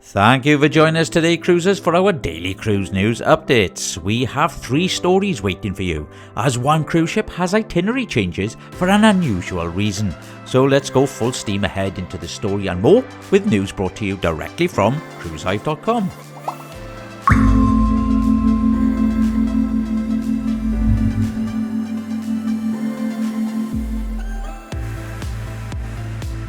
Thank you for joining us today, cruisers, for our daily cruise news updates. We have 3 stories waiting for you, as one cruise ship has itinerary changes for an unusual reason. So let's go full steam ahead into the story and more, with news brought to you directly from cruisehive.com.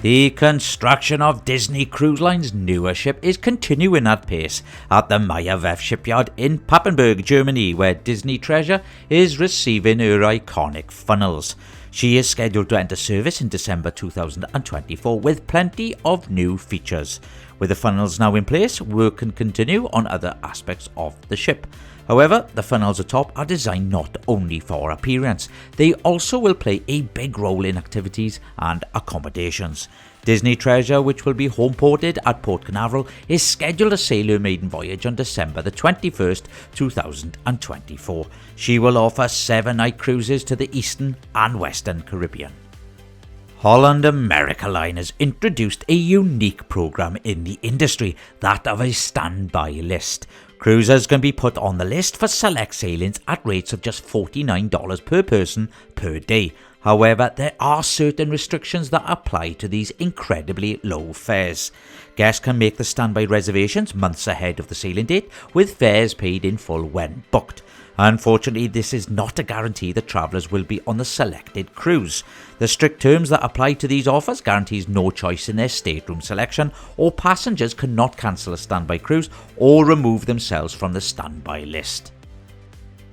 The construction of Disney Cruise Line's newer ship is continuing at pace at the Hive shipyard in Papenburg, Germany, where Disney Treasure is receiving her iconic funnels. She is scheduled to enter service in December 2024 with plenty of new features. With the funnels now in place, work can continue on other aspects of the ship. However, the funnels atop are designed not only for appearance, they also will play a big role in activities and accommodations. Disney Treasure, which will be home ported at Port Canaveral, is scheduled to sail her maiden voyage on December the 21st, 2024. She will offer 7-night cruises to the Eastern and Western Caribbean. Holland America Line has introduced a unique program in the industry, that of a standby list. Cruisers can be put on the list for select sailings at rates of just $49 per person per day. However, there are certain restrictions that apply to these incredibly low fares. Guests can make the standby reservations months ahead of the sailing date, with fares paid in full when booked. Unfortunately, this is not a guarantee that travellers will be on the selected cruise. The strict terms that apply to these offers guarantees no choice in their stateroom selection, or passengers cannot cancel a standby cruise or remove themselves from the standby list.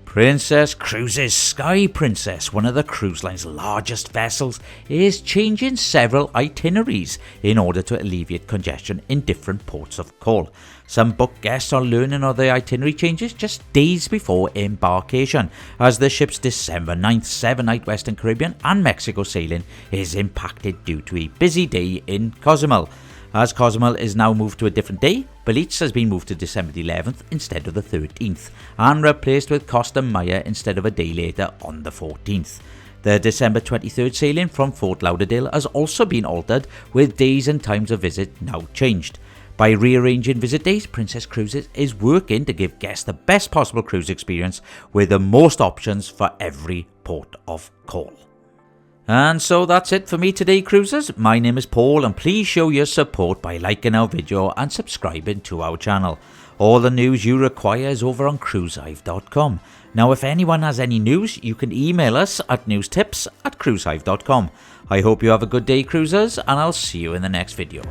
Princess Cruises Sky Princess, one of the cruise line's largest vessels, is changing several itineraries in order to alleviate congestion in different ports of call. Some booked guests are learning of the itinerary changes just days before embarkation, as the ship's December 9th 7-night Western Caribbean and Mexico sailing is impacted due to a busy day in Cozumel. As Cozumel is now moved to a different day, Belize has been moved to December the 11th instead of the 13th, and replaced with Costa Maya instead of a day later on the 14th. The December 23rd sailing from Fort Lauderdale has also been altered, with days and times of visit now changed. By rearranging visit days, Princess Cruises is working to give guests the best possible cruise experience with the most options for every port of call. And so that's it for me today, cruisers. My name is Paul, and please show your support by liking our video and subscribing to our channel. All the news you require is over on cruisehive.com. Now, if anyone has any news, you can email us at newstips@cruisehive.com. I hope you have a good day, cruisers, and I'll see you in the next video.